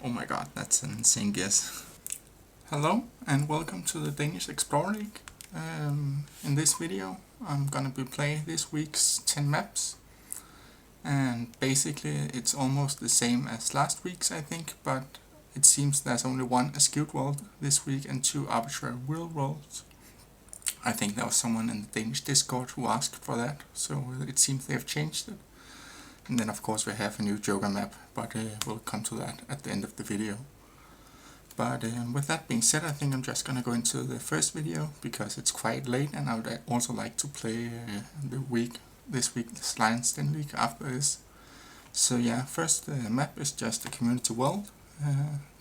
Oh my god, that's an insane guess. Hello and welcome to the Danish Explorer League. In this video I'm gonna be playing this week's 10 maps, and basically it's almost the same as last week's, I think, but it seems there's only one Skewed World this week and two Arbitrary Worlds. I think there was someone in the Danish Discord who asked for that, so it seems they've changed it. And then of course we have a new Joker map, but we'll come to that at the end of the video. But with that being said, I think I'm just gonna go into the first video because it's quite late, and I would also like to play this week's Lions Den League after this. So yeah, first map is just a community world,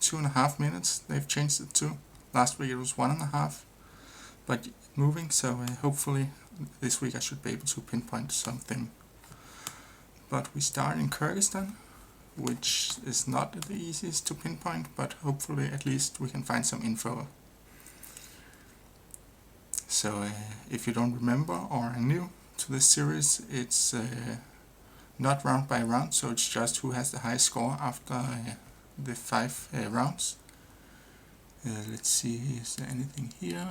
2.5 minutes they've changed it to. Last week it was 1.5, but moving, so hopefully this week I should be able to pinpoint something. But we start in Kyrgyzstan, which is not the easiest to pinpoint, but hopefully at least we can find some info. So if you don't remember or are new to this series, it's not round by round, so it's just who has the highest score after the 5 rounds. Let's see, is there anything here?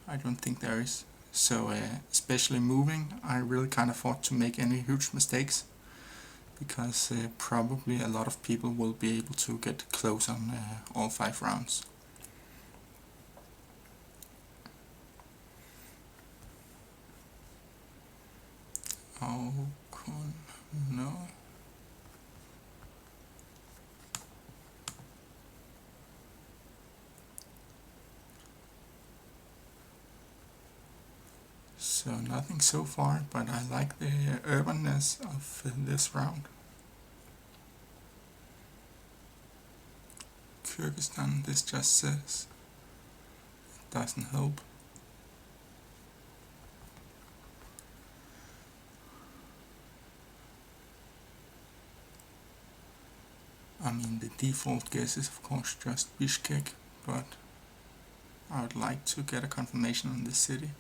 I don't think there is. So especially moving, I really can't afford to make any huge mistakes, because probably a lot of people will be able to get close on all 5 rounds. Oh, no. So nothing so far, but I like the urbanness of this round. Kyrgyzstan, this just says. It doesn't help. I mean, the default guess is of course just Bishkek, but I would like to get a confirmation on this city.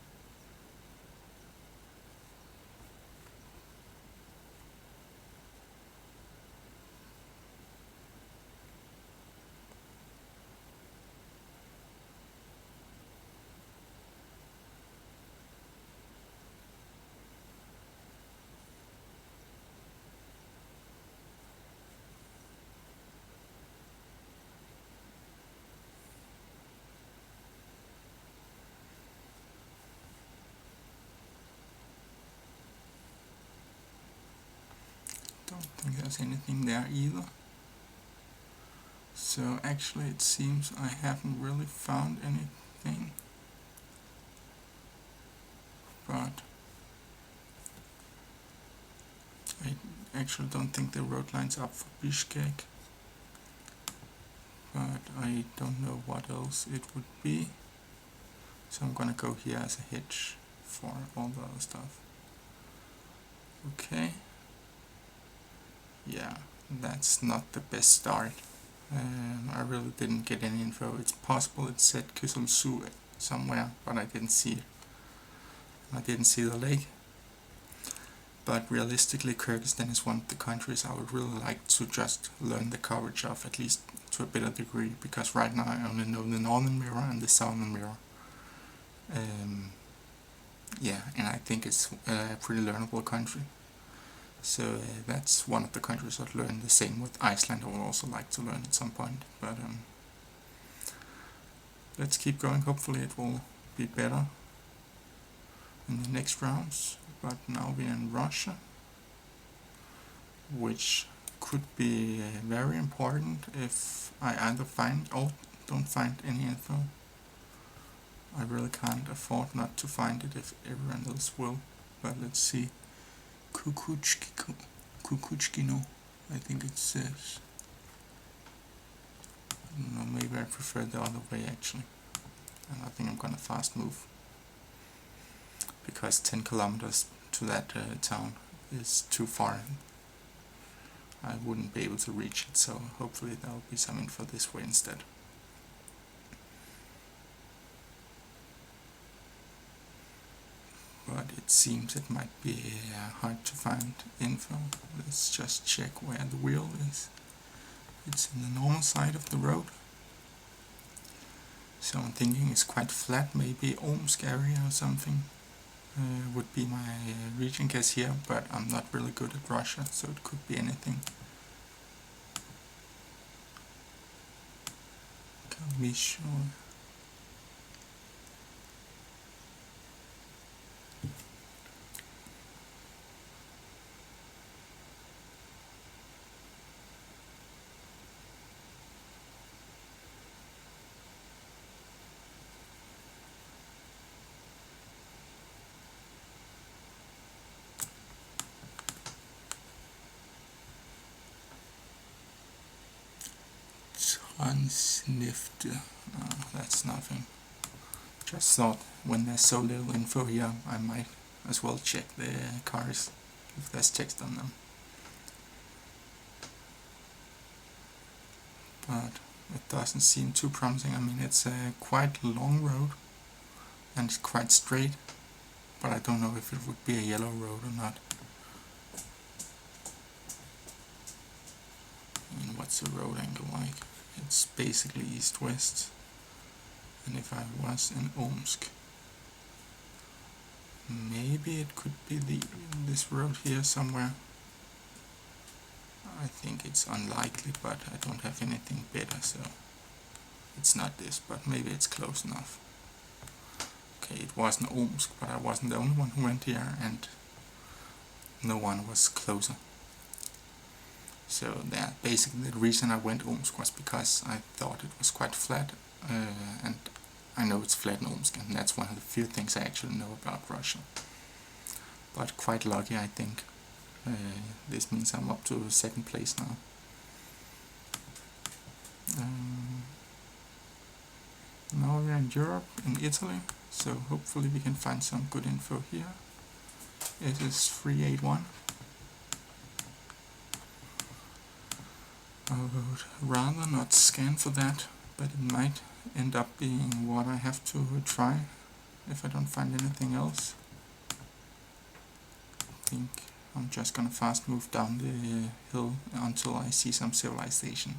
Don't think there's anything there either. So actually it seems I haven't really found anything, but I actually don't think the road lines up for Bishkek, but I don't know what else it would be, so I'm gonna go here as a hedge for all the other stuff. Okay. Yeah, that's not the best start. I really didn't get any info. It's possible it said Kysulsu somewhere, but I didn't see it. I didn't see the lake. But realistically, Kyrgyzstan is one of the countries I would really like to just learn the coverage of, at least to a better degree, because right now I only know the northern mirror and the southern mirror. Yeah, and I think it's a pretty learnable country. So that's one of the countries I've learned. The same with Iceland, I would also like to learn at some point. But let's keep going. Hopefully it will be better in the next rounds. But now we're in Russia, which could be very important if I either find or don't find any info. I really can't afford not to find it if everyone else will. But let's see. Kukuchkino, I think it says. No, maybe I prefer the other way actually. And I think I'm gonna fast move, because 10 kilometers to that town is too far. I wouldn't be able to reach it, so hopefully there will be some info this way instead. But it seems it might be hard to find info. Let's just check where the wheel is. It's in the normal side of the road. So I'm thinking it's quite flat, maybe Omsk area or something would be my region guess here, but I'm not really good at Russia, so it could be anything. Can't be sure. Transnifte. That's nothing. Just thought when there's so little info here, I might as well check the cars if there's text on them. But it doesn't seem too promising. I mean, it's a quite long road and it's quite straight, but I don't know if it would be a yellow road or not. And what's the road angle like? It's basically east-west. And if I was in Omsk, maybe it could be this road here somewhere. I think it's unlikely, but I don't have anything better, so it's not this, but maybe it's close enough. Okay, it wasn't Omsk, but I wasn't the only one who went here, and no one was closer. So that basically the reason I went Omsk was because I thought it was quite flat, and I know it's flat in Omsk, and that's one of the few things I actually know about Russia. But quite lucky, I think. This means I'm up to second place now. Now we're in Europe, in Italy, so hopefully we can find some good info here. It is 381. I would rather not scan for that, but it might end up being what I have to try if I don't find anything else. I think I'm just gonna fast move down the hill until I see some civilization.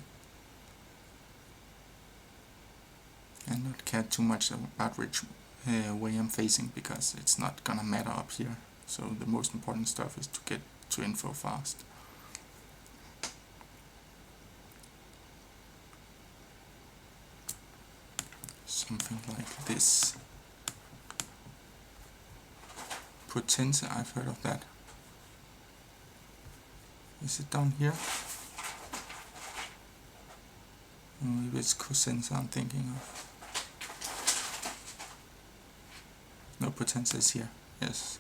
And not care too much about which way I'm facing, because it's not gonna matter up here. So the most important stuff is to get to info fast. Something like this. Potenza, I've heard of that. Is it down here? Maybe it's Cosenza I'm thinking of. No, Potenza is here, yes.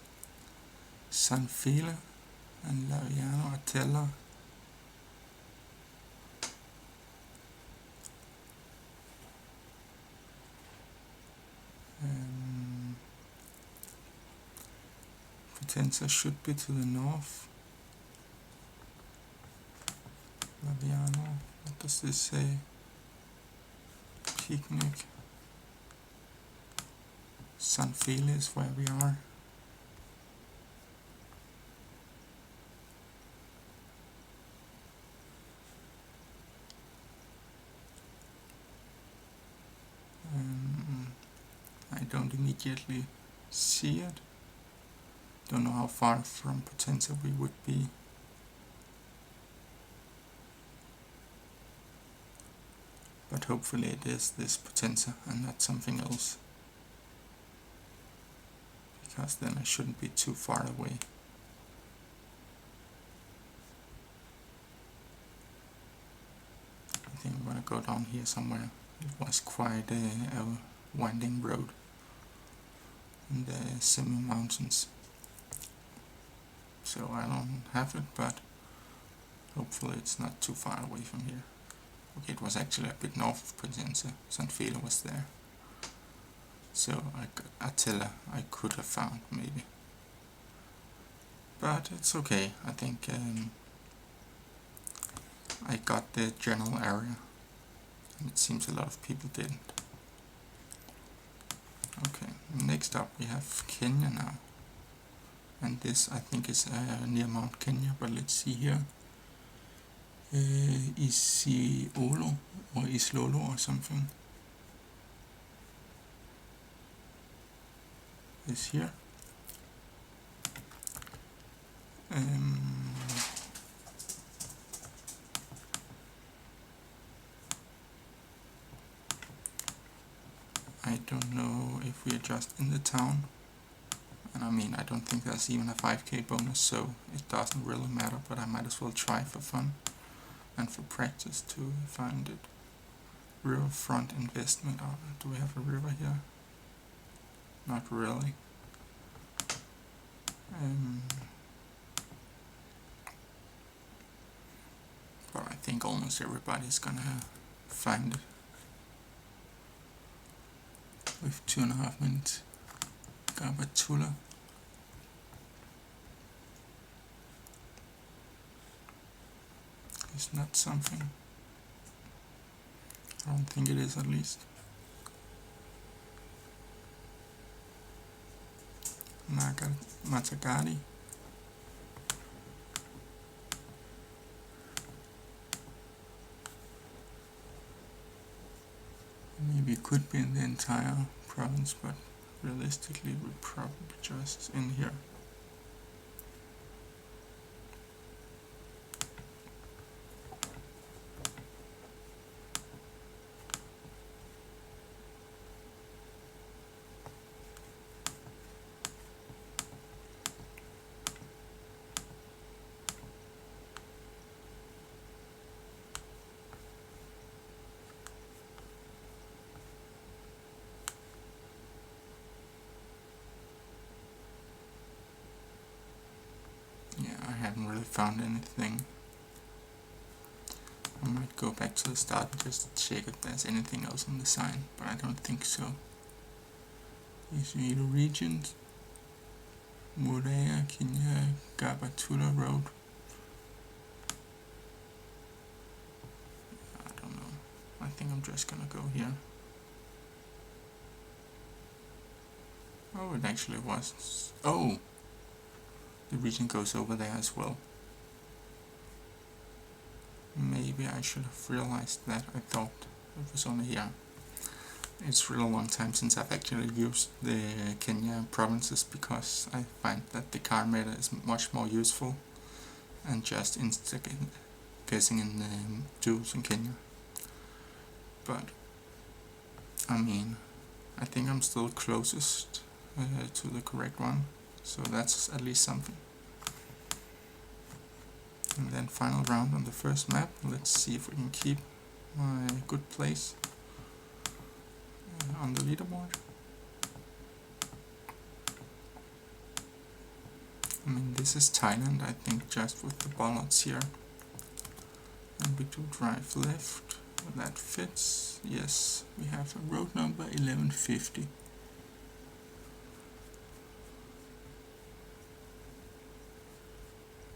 San Fele and Laviano Atella. Potenza should be to the north. Laviano, what does this say? Picnic. San Fele is where we are. I don't immediately see it. Don't know how far from Potenza we would be. But hopefully it is this Potenza and not something else. Because then I shouldn't be too far away. I think I'm gonna go down here somewhere. It was quite a winding road in the semi-mountains. So I don't have it, but hopefully it's not too far away from here. Okay, it was actually a bit north of Potenza. San Fele was there. So Attila I could have found maybe. But it's okay, I think I got the general area. And it seems a lot of people didn't. Okay, next up we have Kenya now. And this I think is near Mount Kenya, but let's see here. Isiolo or Islolo or something is here. I don't know if we are just in the town, and I mean I don't think there's even a 5k bonus, so it doesn't really matter, but I might as well try for fun and for practice to find it. Riverfront investment. Oh, do we have a river here? Not really. But I think almost everybody's gonna find it with 2.5 minutes. Gabatula. It's not something. I don't think it is, at least. Matagari. Maybe it could be in the entire province, but realistically we're probably just in here. I haven't really found anything. I might go back to the start and just check if there's anything else on the sign, but I don't think so. Isuilu regions, Murea, Kenya, Gabatula Road. I don't know. I think I'm just gonna go here. Oh, it actually was. Oh! The region goes over there as well. Maybe I should have realized that. I thought it was only here. It's really a long time since I've actually used the Kenya provinces, because I find that the card meta is much more useful and just guessing in the duels in Kenya. But I mean, I think I'm still closest to the correct one, so that's at least something. And then final round on the first map. Let's see if we can keep my good place on the leaderboard. I mean, this is Thailand, I think, just with the bollards here. And we do drive left. That fits. Yes, we have a road number 1150.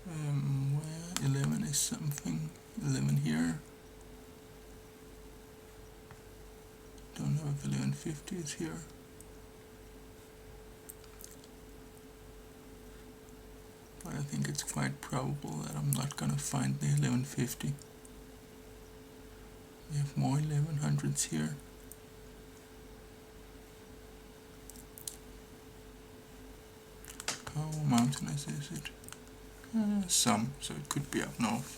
Where 11 is something. 11 here. Don't know if 1150 is here. But I think it's quite probable that I'm not gonna find the 1150. We have more 1100s here. How mountainous is it? Some, so it could be up north.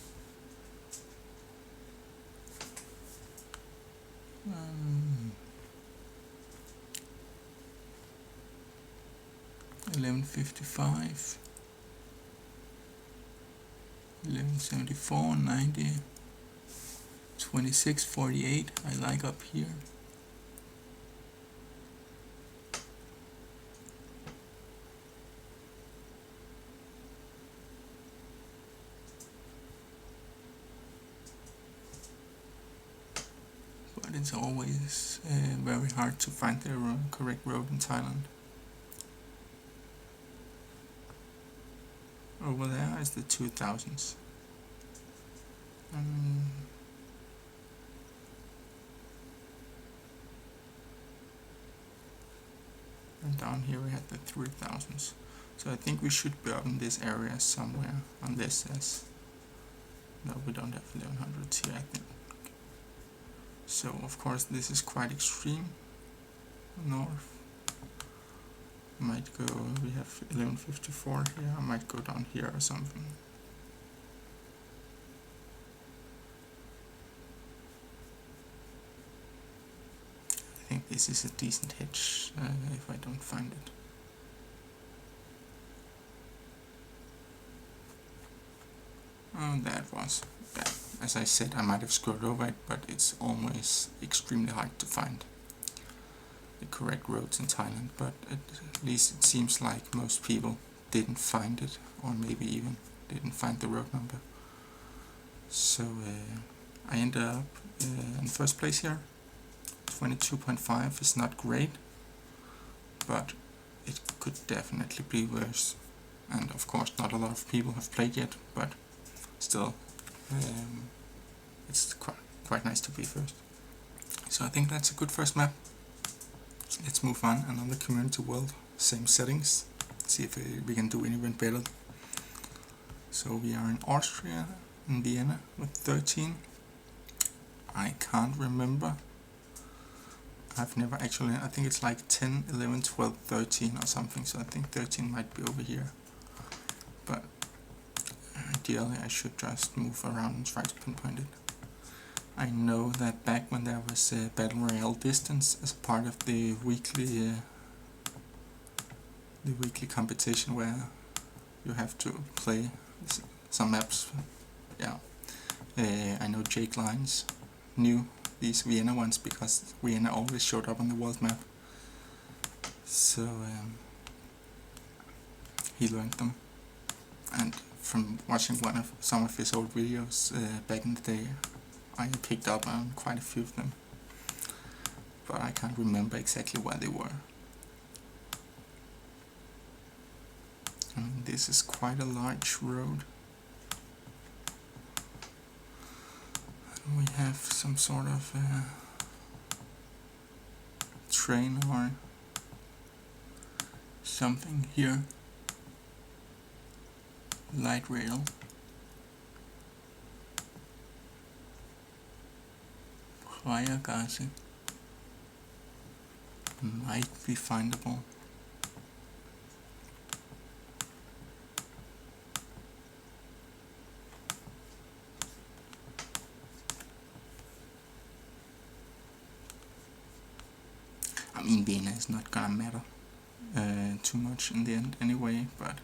1155, 1174, 90, 2648. I like up here. But it's always very hard to find the correct road in Thailand. Over there is the 2000s. And down here we had the 3000s. So I think we should be up in this area somewhere on this. Yes. No, we don't have 1100 here, I think. So of course this is quite extreme. North. Might go, we have 1154 here, I might go down here or something. I think this is a decent hedge if I don't find it. Oh, that was bad. As I said, I might have scrolled over it, but it's always extremely hard to find the correct roads in Thailand, but at least it seems like most people didn't find it, or maybe even didn't find the road number. So I ended up in first place here. 22.5 is not great, but it could definitely be worse. And of course not a lot of people have played yet, but still it's quite nice to be first. So I think that's a good first map. Let's move on. Another community world, same settings. See if we can do even better. So we are in Austria, in Vienna, with 13. I can't remember. I've never actually, I think it's like 10, 11, 12, 13 or something, so I think 13 might be over here. But ideally I should just move around and try to pinpoint it. I know that back when there was a Battle Royale distance as part of the weekly competition where you have to play some maps. Yeah, I know Jake Lines knew these Vienna ones because Vienna always showed up on the world map. So he learned them, and from watching some of his old videos back in the day, I picked up on quite a few of them, but I can't remember exactly where they were. This is quite a large road. And we have some sort of train or something here. Light rail. Geoguessr might be findable. I mean, Vienna is not gonna matter too much in the end anyway, but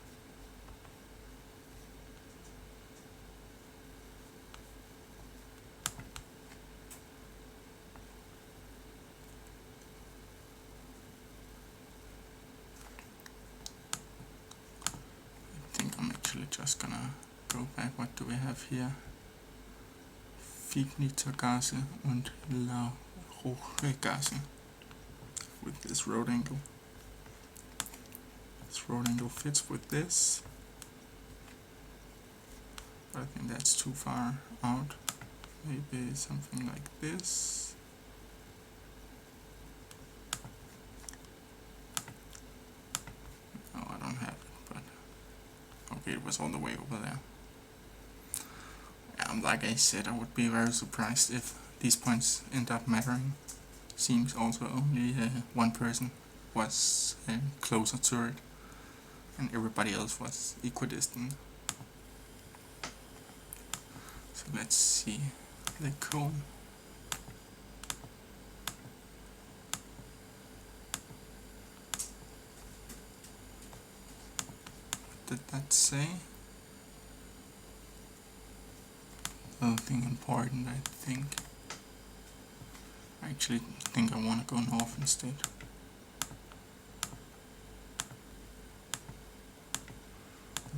just gonna go back. What do we have here? Geoguessr und Geoguessr with this road angle. This road angle fits with this, but I think that's too far out. Maybe something like this. No, I don't have it, but okay, it was all the way over there. Like I said, I would be very surprised if these points end up mattering. Seems also only one person was closer to it, and everybody else was equidistant. So let's see the cone. What did that say? Nothing important, I think. I actually think I want to go north instead.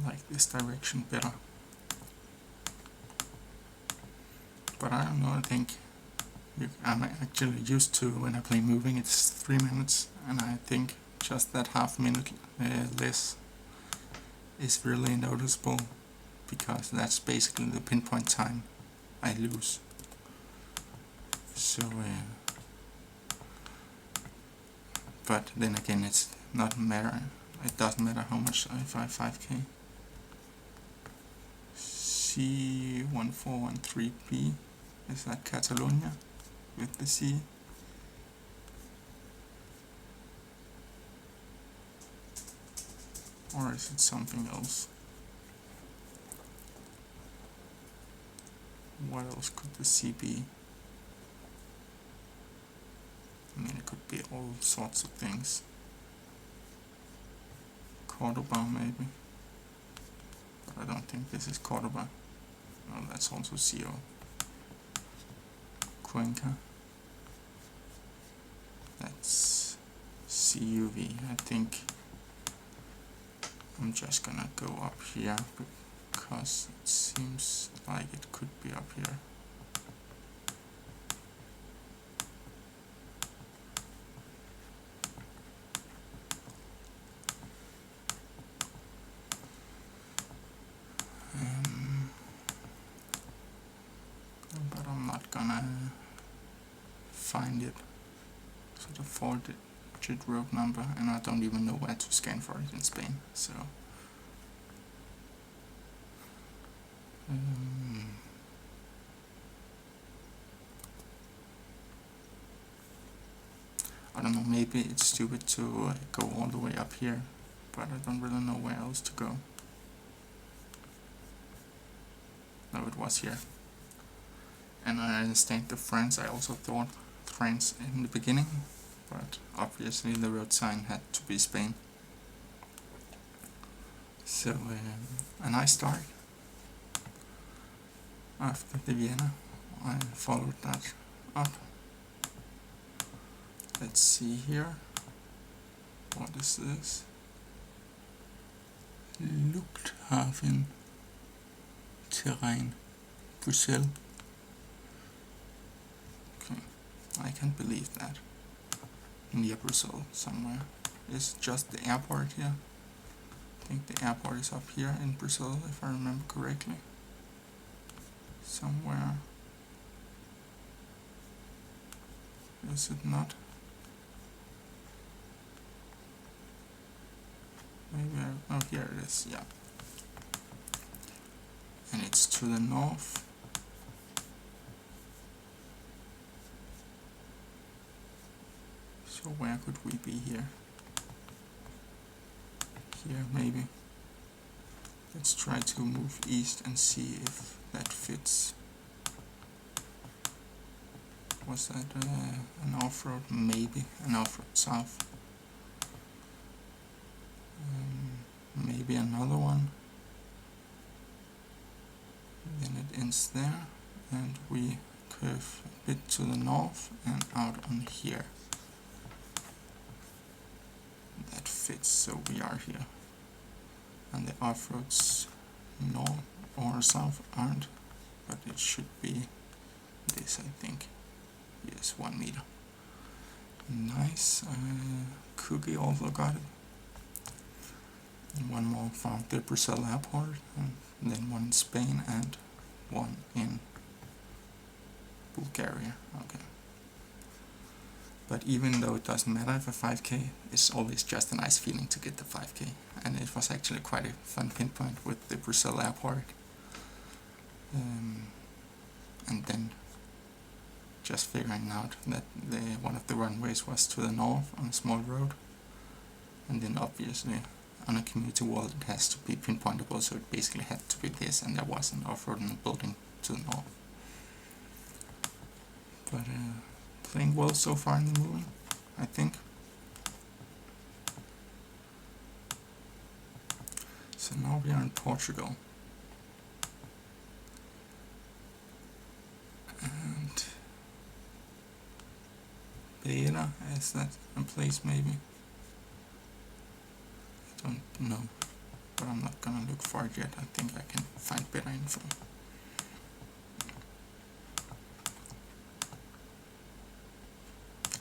I like this direction better. But I don't know, I think I'm actually used to when I play moving it's 3 minutes, and I think just that half minute less is really noticeable, because that's basically the pinpoint time I lose. So but then again, it's not matter. It doesn't matter how much I 5k. C1413B. Is that Catalonia with the C? Or is it something else? What else could the C be? I mean, it could be all sorts of things. Cordoba, maybe. But I don't think this is Cordoba. No, that's also CO. Cuenca. That's CUV. I think I'm just gonna go up here because it seems like it could be up here. But I'm not gonna find it. So the 4-digit road number, and I don't even know where to scan for it in Spain. So I don't know, maybe it's stupid to go all the way up here, but I don't really know where else to go. No, it was here. And I understand the France. I also thought France in the beginning, but obviously the road sign had to be Spain. So a nice start. After the Vienna, I followed that up. Let's see here. What is this? Luchthafen Terrain, Brussels. Okay, I can't believe that. Near Brussels somewhere. Is just the airport here. I think the airport is up here in Brussels, if I remember correctly. Somewhere. Is it not? Maybe oh, here it is, yeah. And it's to the north. So where could we be here? Here, maybe. Let's try to move east and see if that fits. Was that an off-road? Maybe an off-road south. Maybe another one. Then it ends there, and we curve a bit to the north and out on here. That fits, so we are here. And the off-roads north or south aren't, but it should be this, I think. Yes, 1 meter. Nice. Cookie also got it. And one more from the Brussels airport, and then one in Spain and one in Bulgaria. Okay. But even though it doesn't matter if a 5k, it's always just a nice feeling to get the 5k. And it was actually quite a fun pinpoint with the Brussels airport. And then just figuring out that one of the runways was to the north on a small road. And then obviously on a commuter world it has to be pinpointable, so it basically had to be this, and there was an off-road in the building to the north. But playing well so far in the movie, I think. So now we are in Portugal. And Beira, is that a place maybe? I don't know, but I'm not gonna look for it yet. I think I can find better info.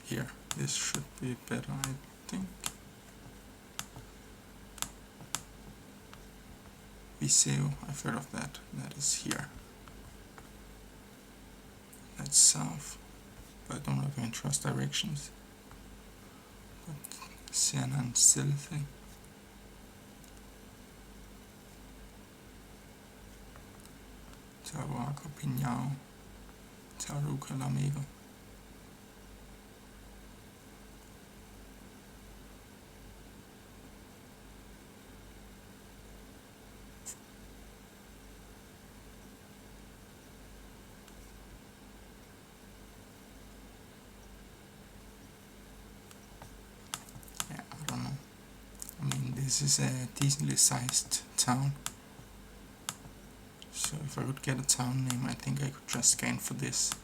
Here, this should be better, I think. Viseu, I've heard of that. That is here. That's south, but I don't know if I can trust directions. But Siena and Silve. Taruaco Pinhao, Taruca Lamego. Yeah, I don't know. I mean, this is a decently sized town. So if I could get a town name, I think I could just scan for this.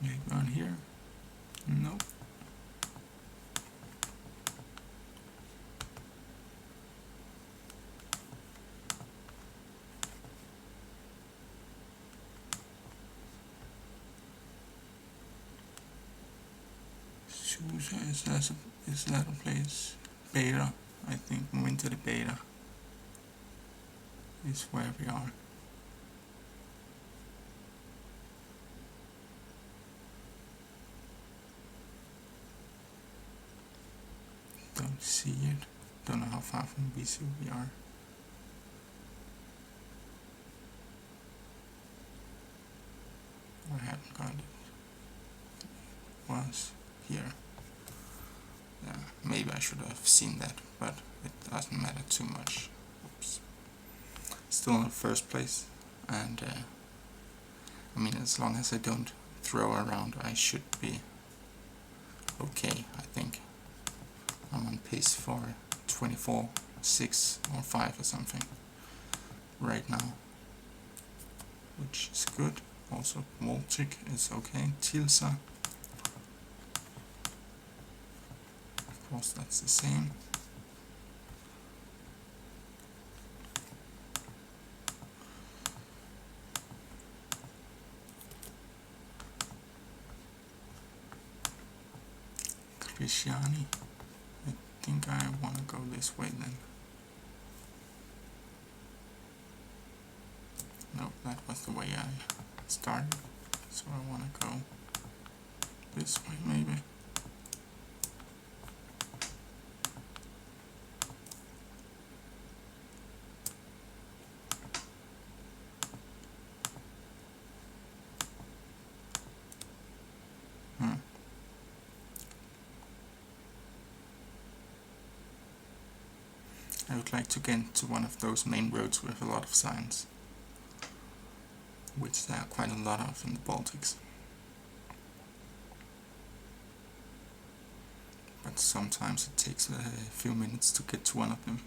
Maybe on here? Nope. Susa, is that a place? Beta, I think. Winter Beta is where we are. Don't see it. Don't know how far from Visu we are. I haven't got it. It was here. Yeah, maybe I should have seen that, but it doesn't matter too much. Oops. Still in the first place, and I mean, as long as I don't throw around, I should be okay, I think. I'm on pace for 24, 6 or 5 or something right now, which is good. Also, Baltic is okay. Tilsa, of course, that's the same. Christiani, I think I want to go this way then. Nope, that was the way I started, so I want to go this way maybe. I would like to get to one of those main roads with a lot of signs, which there are quite a lot of in the Baltics. But sometimes it takes a few minutes to get to one of them.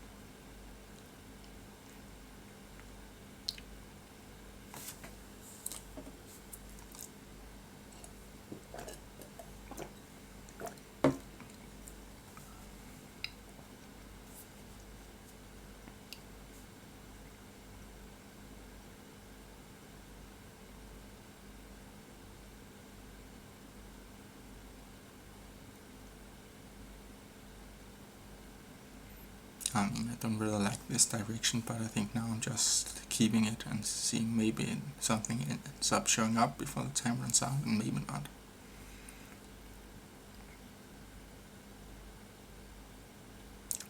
I mean, I don't really like this direction, but I think now I'm just keeping it and seeing maybe something ends up showing up before the time runs out, and maybe not.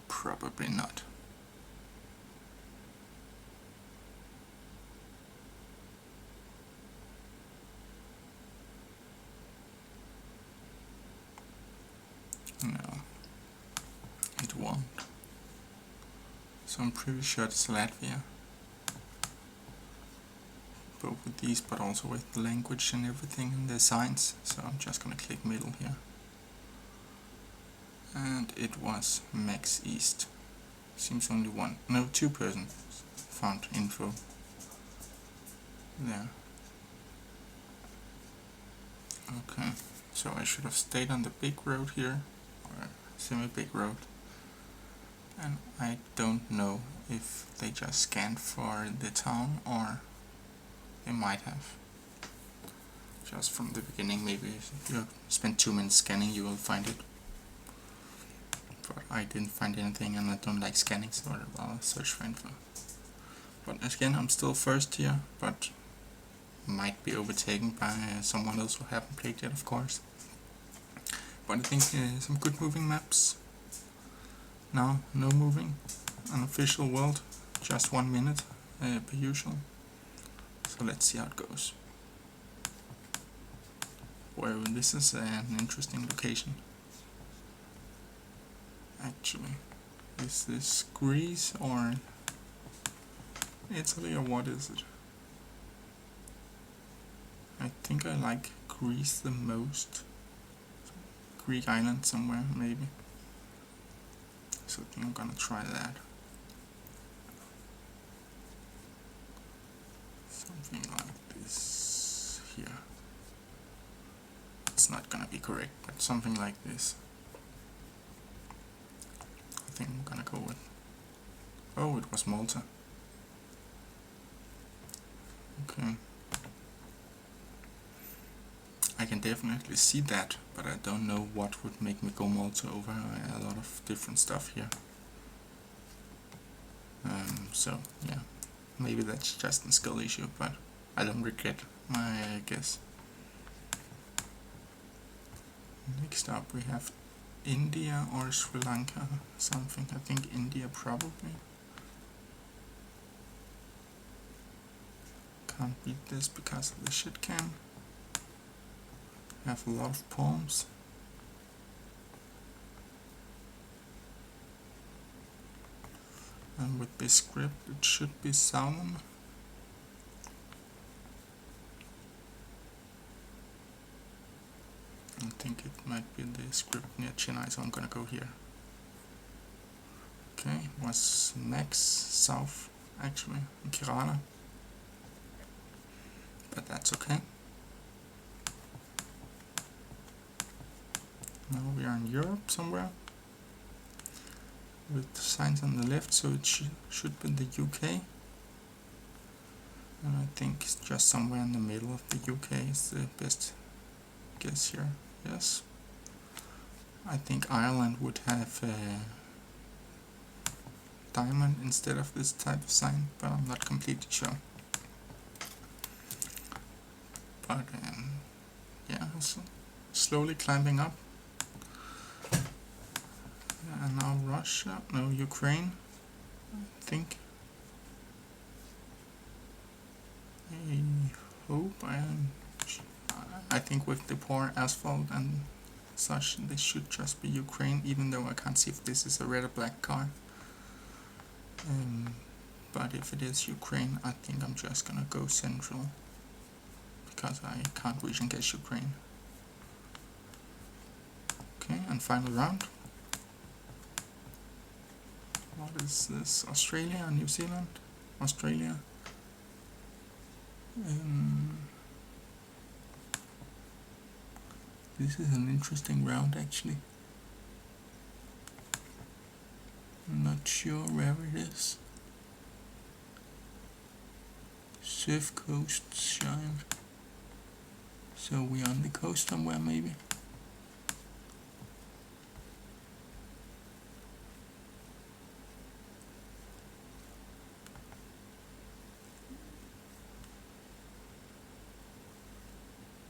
Probably not. No, it won't. So I'm pretty sure it's Latvia. Both with these, but also with the language and everything and the signs. So I'm just gonna click middle here. And it was Max East. Seems only one, no, 2 persons found info there. Okay, so I should have stayed on the big road here, or semi-big road. And I don't know if they just scanned for the town, or they might have. Just from the beginning, maybe if you spend 2 minutes scanning, you will find it. But I didn't find anything, and I don't like scanning, so I'll search for info. But again, I'm still first here, but might be overtaken by someone else who haven't played yet, of course. But I think some good moving maps. Now, no moving. Unofficial world, just 1 minute per usual. So let's see how it goes. Well, this is an interesting location. Actually, is this Greece or Italy, or what is it? I think I like Greece the most. Greek island somewhere, maybe. So I think I'm gonna try that. Something like this here. It's not gonna be correct, but something like this. I think I'm gonna go with... Oh, it was Malta. Okay. I can definitely see that, but I don't know what would make me go Malta over a lot of different stuff here. So yeah, maybe that's just a skill issue, but I don't regret my guess. Next up we have India or Sri Lanka, something. I think India probably. Can't beat this because of the shit can. Have a lot of poems. And with this script it should be Salmon. I think it might be the script near Chennai, so I'm gonna go here. Okay, was next south actually, in Kerala. But that's okay. Now we are in Europe somewhere. With the signs on the left, so it should be the UK. And I think it's just somewhere in the middle of the UK is the best guess here. Yes. I think Ireland would have a diamond instead of this type of sign, but I'm not completely sure. But yeah, also slowly climbing up. And now Russia, no, Ukraine, I think. I hope I think with the poor asphalt and such, this should just be Ukraine, even though I can't see if this is a red or black car. But if it is Ukraine, I think I'm just gonna go central, because I can't reach and guess Ukraine. Okay, and final round. What is this? Australia or New Zealand? Australia. This is an interesting round actually. I'm not sure where it is. Surf Coast Shine. So we're on the coast somewhere maybe.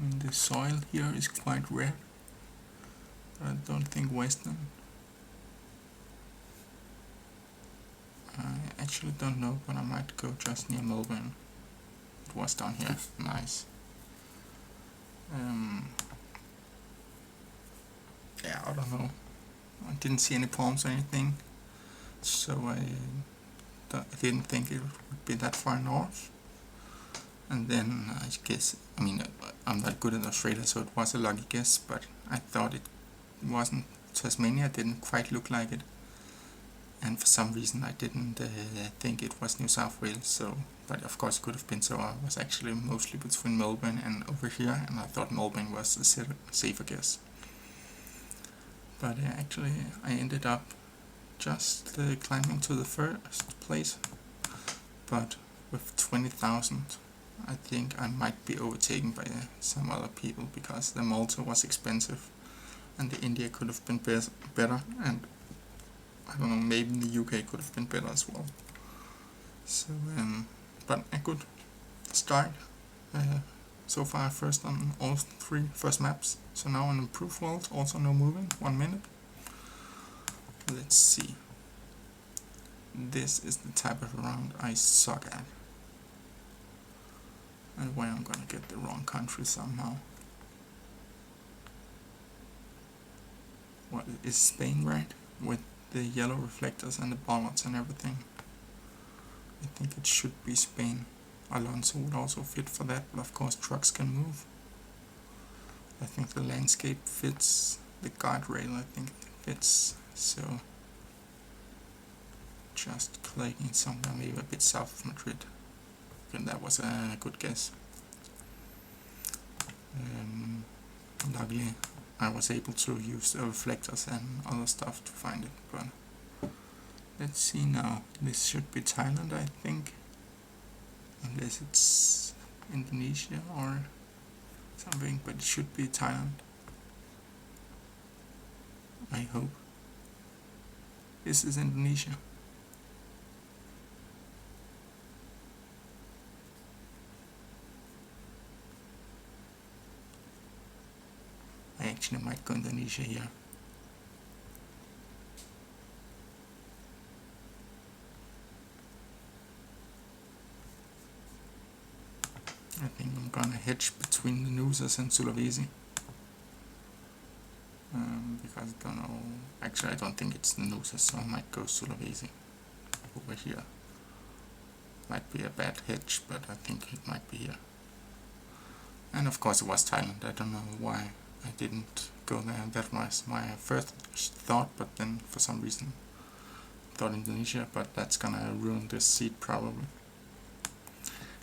And the soil here is quite red. I don't think western. I actually don't know, but I might go just near Melbourne. It was down here. Nice. Yeah, I don't know. I didn't see any palms or anything, so I didn't think it would be that far north. And then I guess, I mean, I'm not good at Australia, so it was a lucky guess, but I thought it wasn't Tasmania, didn't quite look like it. And for some reason I didn't think it was New South Wales, so, but of course it could have been, so I was actually mostly between Melbourne and over here, and I thought Melbourne was a safer guess. But actually I ended up just climbing to the first place, but with 20,000. I think I might be overtaken by some other people, because the Malta was expensive and the India could have been better, and I don't know, maybe the UK could have been better as well. So, but a good start. So far first on all three first maps. So now on Improved World, also no moving, 1 minute. Let's see. This is the type of round I suck at. And where I'm gonna get the wrong country somehow. What is Spain, right? With the yellow reflectors and the bollards and everything. I think it should be Spain. Alonso would also fit for that, but of course trucks can move. I think the landscape fits, the guardrail I think fits, so just clicking somewhere maybe a bit south of Madrid. Okay, that was a good guess. Luckily I was able to use the reflectors and other stuff to find it, but let's see now. This should be Thailand, I think. Unless it's Indonesia or something, but it should be Thailand. I hope. This is Indonesia. I actually might go Indonesia here. I think I'm gonna hedge between the Nusas and Sulawesi. Because I don't know. Actually, I don't think it's the Nusas, so I might go Sulawesi over here. Might be a bad hedge, but I think it might be here. And of course, it was Thailand. I don't know why I didn't go there. That was my first thought, but then for some reason I thought Indonesia, but that's gonna ruin this seat probably.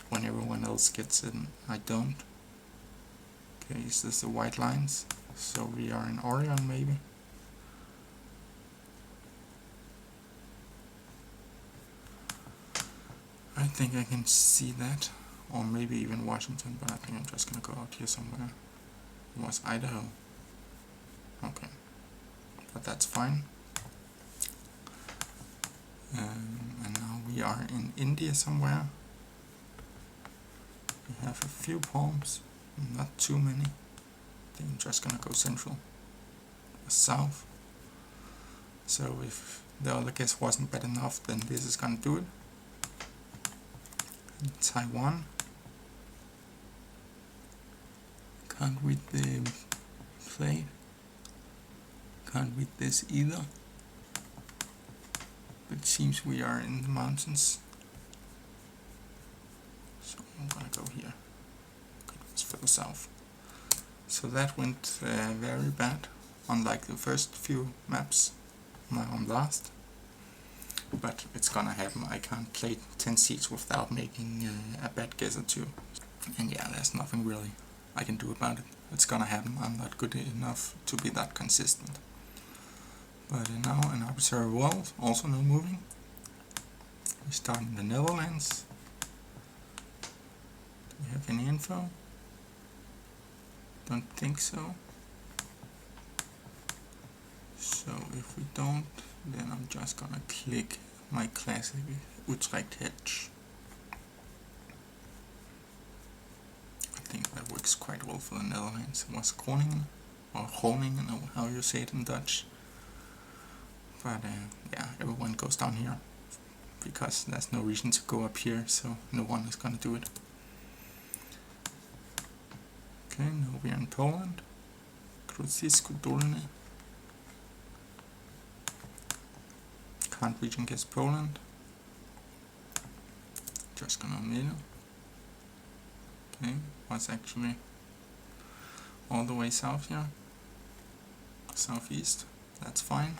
When everyone else gets in, I don't. Okay, is this the white lines? So we are in Orion maybe? I think I can see that. Or maybe even Washington, but I think I'm just gonna go out here somewhere. It was Idaho. Okay. But that's fine. And now we are in India somewhere. We have a few palms, not too many. I think I'm just gonna go central or south. So if the other guess wasn't bad enough, then this is gonna do it. In Taiwan. Can't read the plate. Can't read this either. But it seems we are in the mountains. So I'm gonna go here. It's further south. So that went very bad, unlike the first few maps. Now I'm last. But it's gonna happen. I can't play 10 seats without making a bad guess or two. And yeah, there's nothing really I can do about it. It's gonna happen. I'm not good enough to be that consistent. But now in Arbitrary World, also no moving. We start in the Netherlands. Do we have any info? Don't think so. So if we don't, then I'm just gonna click my classic Utrecht hedge. I think that works quite well for the Netherlands. It was Groningen, or Groningen, or how you say it in Dutch. But yeah, everyone goes down here because there's no reason to go up here, so no one is gonna do it. Okay, now we're in Poland. Krucisko Dolny. Can't region guess Poland. Just gonna middle. Okay, was actually all the way south here. Southeast, that's fine.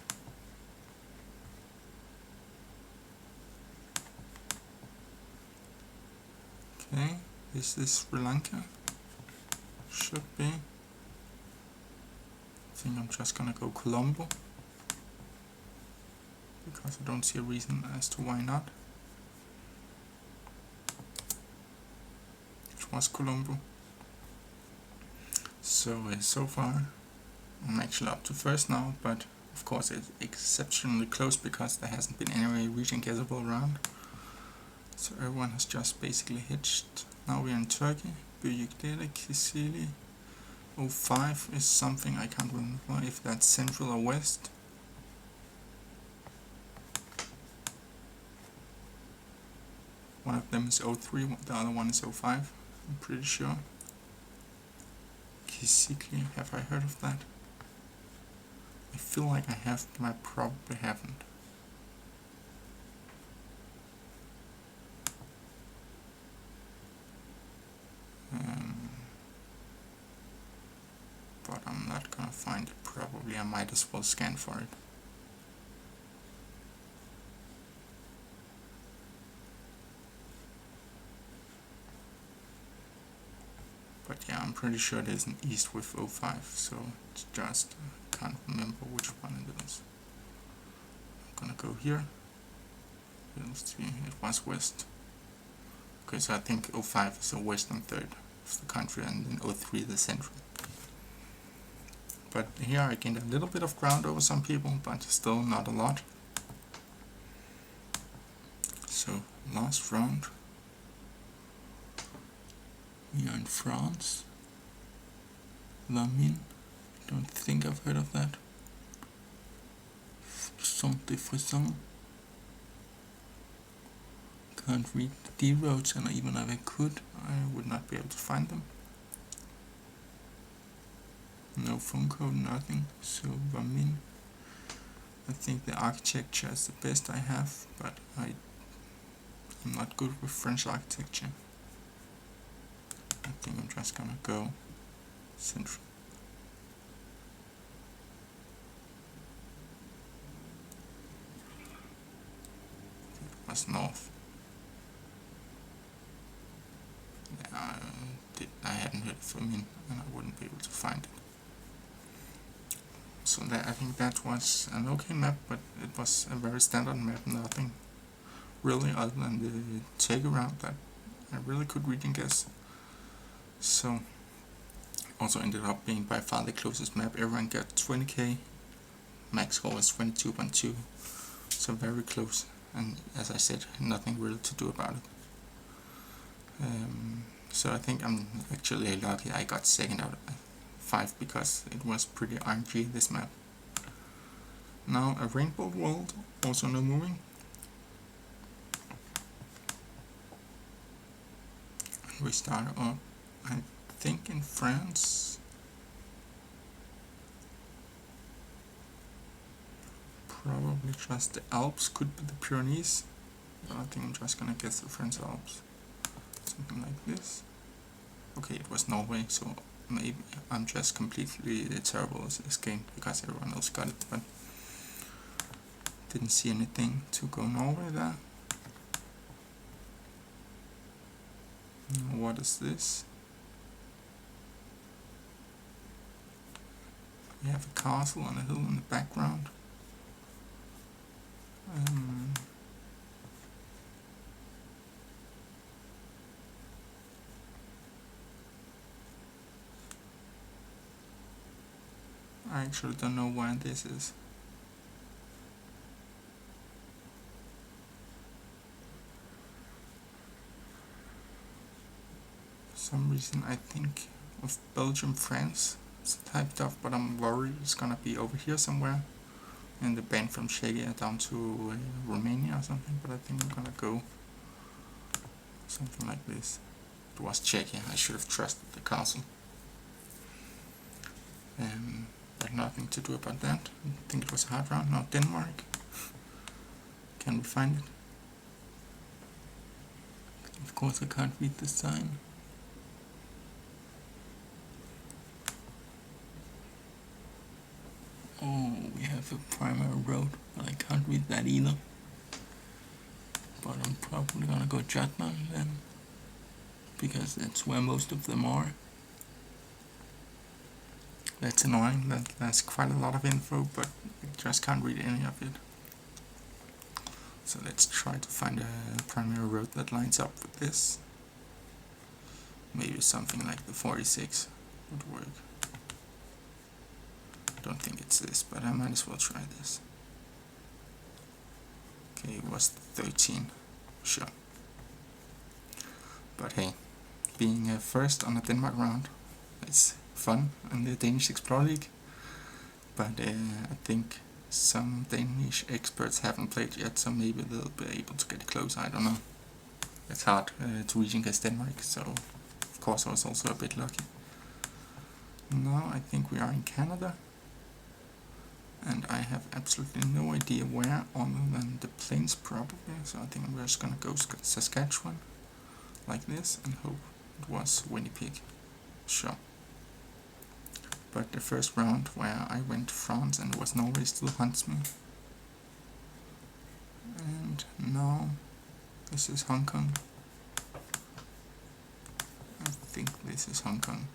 Okay, is this Sri Lanka? Should be. I think I'm just gonna go Colombo, because I don't see a reason as to why not. It was Colombo. So so far I'm actually up to first now, but of course it's exceptionally close because there hasn't been any region guessable around. So everyone has just basically hitched. Now we're in Turkey. Geoguessr, Kisili. 05 is something I can't remember if that's central or west. One of them is 03, the other one is 05, I'm pretty sure. Kisikli, have I heard of that? I feel like I have, but I probably haven't. But I'm not gonna find it probably, I might as well scan for it. But yeah, I'm pretty sure there's an east with 05, so it's just, I can't remember which one it is. I'm gonna go here. Let's see, it was west. Okay, so I think 05 is the western third of the country, and then 03 the central. But here I gained a little bit of ground over some people, but still not a lot. So, last round. We are in France. Lamin. Don't think I've heard of that. Centre de Frisson. Can't read the D roads, and even if I could, I would not be able to find them. No phone code, nothing. So Lamin. I think the architecture is the best I have, but I'm not good with French architecture. I think I'm just gonna go central. It was north. Yeah, I hadn't heard of Lamin, and I wouldn't be able to find it. So I think that was an okay map, but it was a very standard map, nothing really other than the take around that I really could read and guess. So also ended up being by far the closest map. Everyone got 20k, max score was 22.2, so very close, and as I said, nothing really to do about it. So I think I'm actually lucky I got second out of 5 because it was pretty RNG this map. Now a Rainbolt World, also no moving. And we start up, I think in France. Probably just the Alps, could be the Pyrenees. But I think I'm just gonna guess the French Alps. Something like this. Okay, it was Norway, so maybe I'm just completely terrible at this game because everyone else got it, but didn't see anything to go Norway there. Now, what is this? We have a castle on a hill in the background. I actually don't know why this is. For some reason I think of Belgium, France. It's typed up, but I'm worried it's gonna be over here somewhere in the band from Czechia down to Romania or something, but I think I'm gonna go something like this. It was Czechia, I should have trusted the castle. But nothing to do about that. I think it was a hard round. Now Denmark. Can we find it? Of course I can't read the sign. Oh, we have a primary road, but I can't read that either. But I'm probably gonna go Jutland then, because that's where most of them are. That's annoying, that's quite a lot of info, but I just can't read any of it. So let's try to find a primary road that lines up with this. Maybe something like the 46 would work. I don't think it's this, but I might as well try this. Okay, it was 13, sure. But hey, being first on a Denmark round. It's fun in the Danish Explorer League, but I think some Danish experts haven't played yet, so maybe they'll be able to get close. I don't know. It's hard to reach against Denmark, so of course I was also a bit lucky. Now I think we are in Canada, and I have absolutely no idea where other than the plains probably, so I think I'm just gonna go Saskatchewan like this and hope it was Winnipeg. Sure. But the first round where I went to France and it was Norway still hunts me. And now this is Hong Kong. I think this is Hong Kong.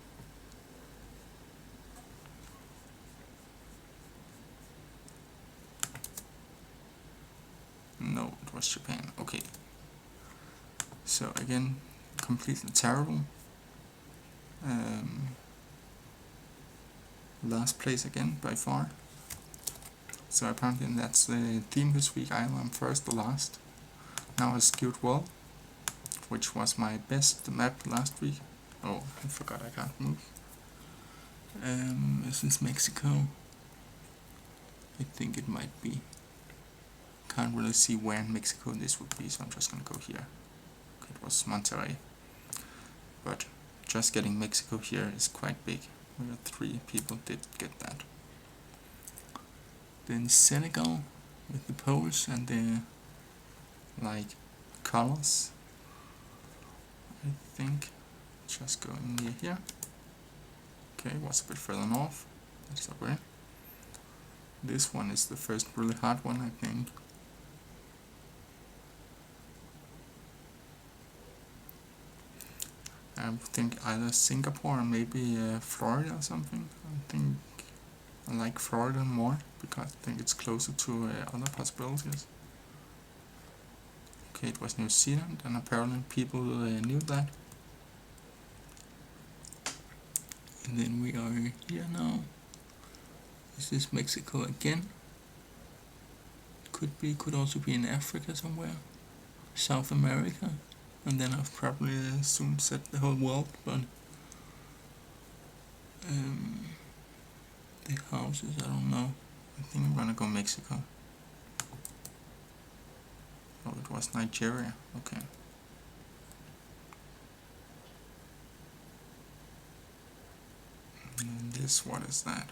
No, it was Japan. Okay. So again, completely terrible. Last place again by far. So apparently that's the theme this week. Either I'm first or last. Now it's Skewed World, which was my best map last week. Oh, I forgot I can't move. This is Mexico. I think it might be. Can't really see where in Mexico this would be, so I'm just gonna go here. Okay, it was Monterrey. But just getting Mexico here is quite big. We got 3 people did get that. Then Senegal with the poles and the like colors. I think just going near here. Okay, was a bit further north. That's okay. This one is the first really hard one, I think. I think either Singapore or maybe Florida or something. I think I like Florida more because I think it's closer to other possibilities. Okay, it was New Zealand, and apparently people knew that. And then we are here now. This is Mexico again. Could also be in Africa somewhere. South America. And then I've probably soon said the whole world, but the houses, I don't know. I think I'm gonna go Mexico. Oh, it was Nigeria. Okay. And this, what is that?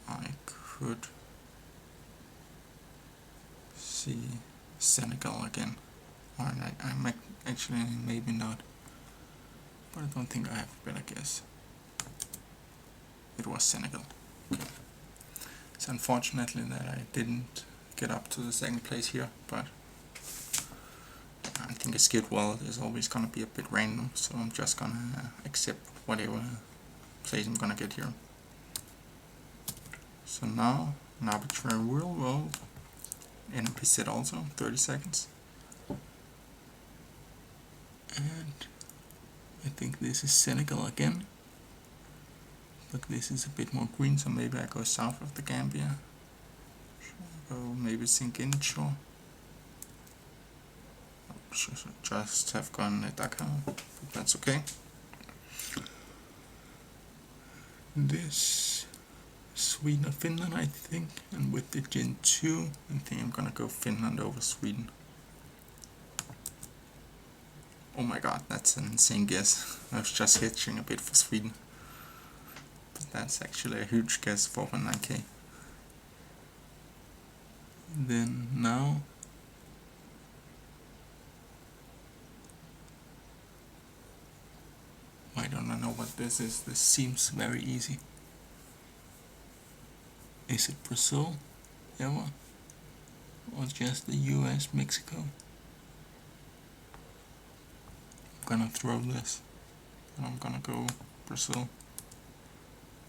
I could see Senegal again. Or I'm actually maybe not. But I don't think I have a better guess. It was Senegal. Okay. It's unfortunately that I didn't get up to the second place here, but I think a Skewed World is always gonna be a bit random, so I'm just gonna accept whatever place I'm gonna get here. So now, an Arbitrary World, NMP set also, 30 seconds. And I think this is Senegal again. But this is a bit more green, so maybe I go south of the Gambia. Go maybe Ziguinchor. Should just have gone Dakar, but that's okay. This Sweden or Finland, I think, and with the Gen 2, I think I'm gonna go Finland over Sweden. Oh my god, that's an insane guess. I was just hitching a bit for Sweden. But that's actually a huge guess for 9k. Then now I don't know what this is. This seems very easy. Is it Brazil ever? Or just the US, Mexico? I'm gonna throw this. And I'm gonna go Brazil.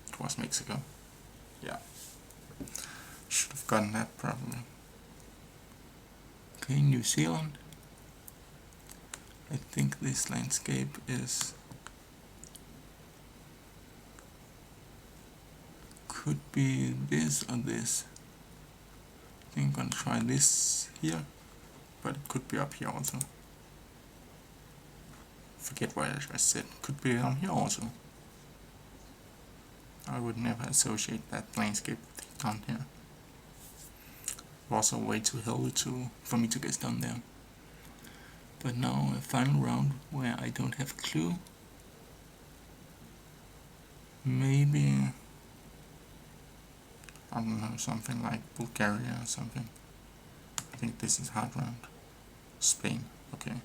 It was Mexico. Yeah. Should have gotten that probably. Okay, New Zealand. I think this landscape is... could be this or this. I think I'm gonna try this here, but it could be up here also. forget what I just said. Could be down here also. I would never associate that landscape down here. Also way too hilly for me to guess down there. But now a final round where I don't have a clue. Maybe, I don't know, something like Bulgaria or something. I think this is hard round. Spain, okay.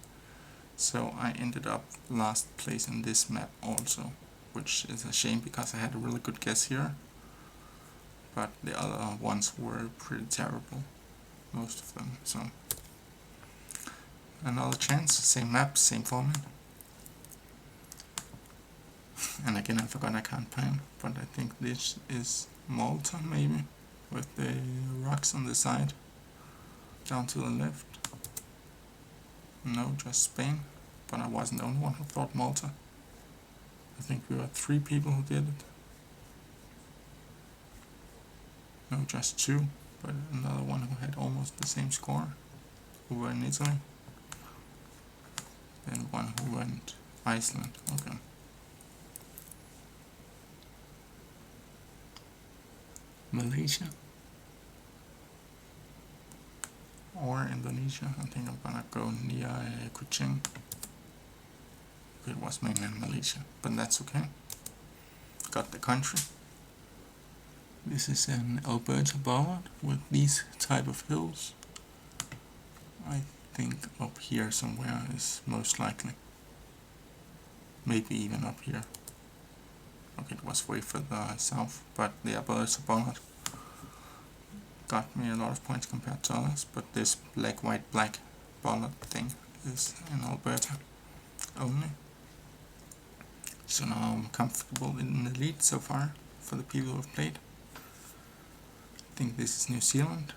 So I ended up last place in this map also, which is a shame because I had a really good guess here. But the other ones were pretty terrible, most of them, so. Another chance, same map, same format. And again, I forgot I can't plan, but I think this is Malta maybe, with the rocks on the side, down to the left. No, just Spain, but I wasn't the only one who thought Malta. I think we were 3 people who did it. No, just 2, but another one who had almost the same score, who were in Italy. And one who went Iceland, okay. Malaysia or Indonesia. I think I'm gonna go near Kuching. It was mainland Malaysia, but that's okay. Got the country. This is an Alberta board with these type of hills. I think up here somewhere is most likely. Maybe even up here. Okay, it was way further south, but the Alberta board got me a lot of points compared to others, but this black, white, black bollard thing is in Alberta only. So now I'm comfortable in the lead so far for the people who have played. I think this is New Zealand,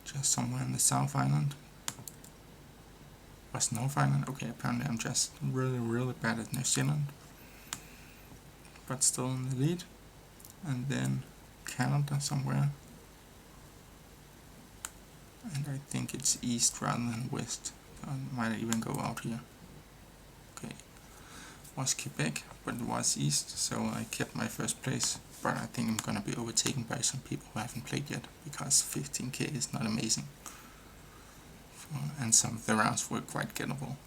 just somewhere in the South Island. Was North Island? Okay, apparently I'm just really bad at New Zealand, but still in the lead. And then Canada somewhere. And I think it's east rather than west. I might even go out here. Okay, was Quebec, but it was east, so I kept my first place. But I think I'm gonna be overtaken by some people who haven't played yet, because 15k is not amazing. And some of the rounds were quite gettable.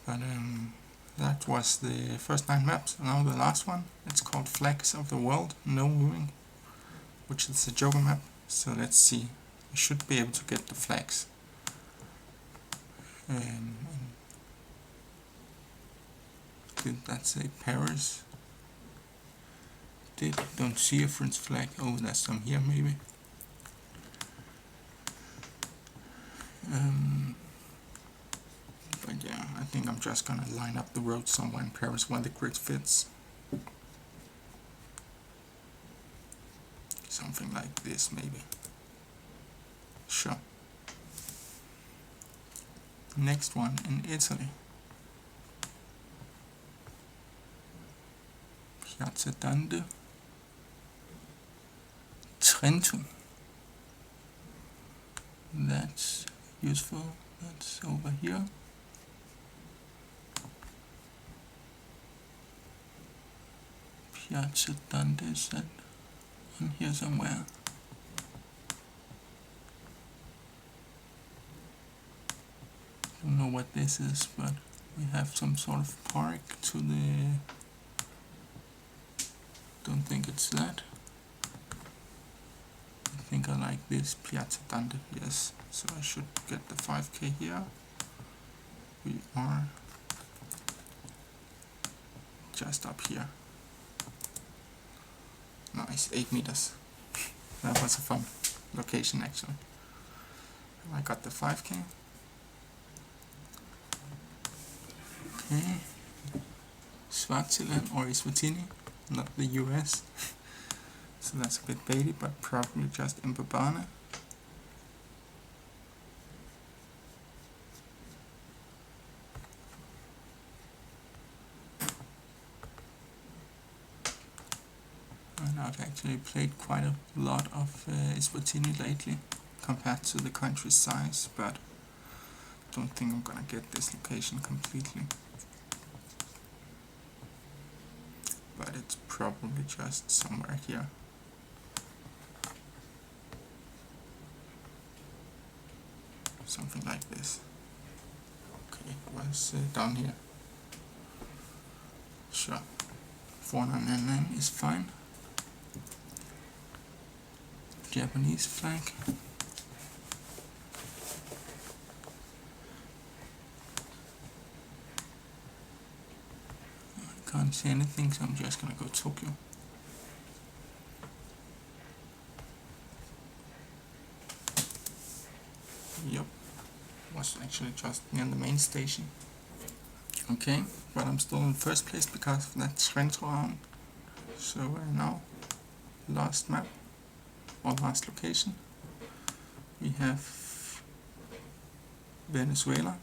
But that was the first 9 maps. Now the last one, it's called Flags of the World, No Moving, which is a Joker map. So let's see, I should be able to get the flags. Did that say Paris? Don't see a French flag. Oh, there's some here maybe. But yeah, I think I'm just gonna line up the road somewhere in Paris where the grid fits. Something like this maybe. Sure. Next one in Italy. Piazza Dante. Trento. That's useful. That's over here. Piazza Dante, is that on here somewhere? Don't know what this is, but we have some sort of park to the... Don't think it's that. I think I like this Piazza Dante, yes. So I should get the 5k here. We are just up here. Nice, 8 meters. That was a fun location actually. I got the 5k. Okay. Swaziland or Eswatini, not the US. So that's a bit baity, but probably just Mbabane. And I've actually played quite a lot of Eswatini lately, compared to the country's size, but don't think I'm gonna get this location completely, but it's probably just somewhere here. Something like this. Okay, what's down here? Sure, 499 is fine. Japanese flag. I can't see anything, so I'm just gonna go Tokyo. Yep, was actually just near the main station. Okay, but I'm still in first place because of that Trento arm. So now, last map, or last location, we have Venezuela,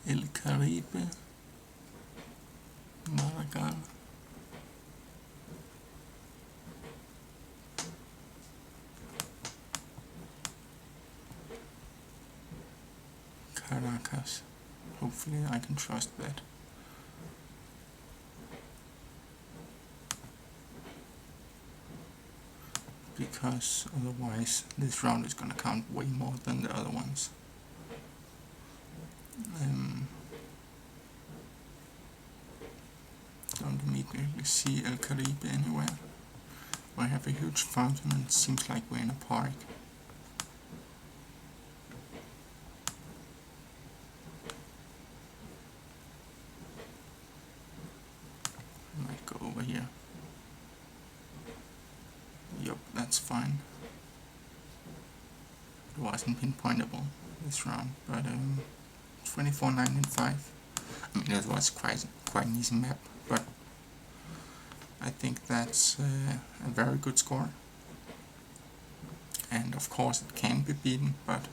El Caribe, Maragall, Caracas. Hopefully I can trust that. Because otherwise this round is gonna count way more than the other ones. Don't immediately see El Caribe anywhere. I have a huge fountain and it seems like we're in a park. I might go over here. Yup, that's fine. It wasn't pinpointable this round, but 24, 9 and 5. I mean, that was quite an easy map, but I think that's a very good score. And of course it can be beaten, but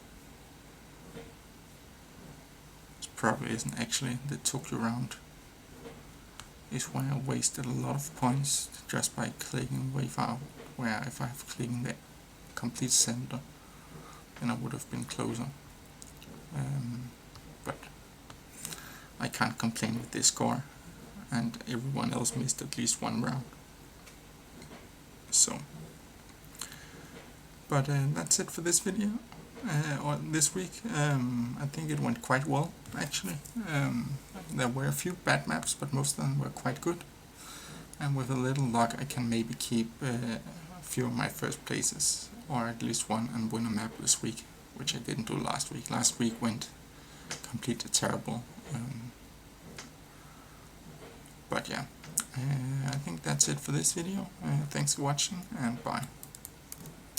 it probably isn't. Actually, the Tokyo round is where I wasted a lot of points just by clicking way far, where if I have clicking the complete center, then I would have been closer. But I can't complain with this score, and everyone else missed at least one round. So, but that's it for this video, or this week. I think it went quite well, actually. There were a few bad maps, but most of them were quite good. And with a little luck I can maybe keep a few of my first places, or at least one, and win a map this week, which I didn't do last week. Last week went completely terrible. But yeah, I think that's it for this video. Thanks for watching, and bye.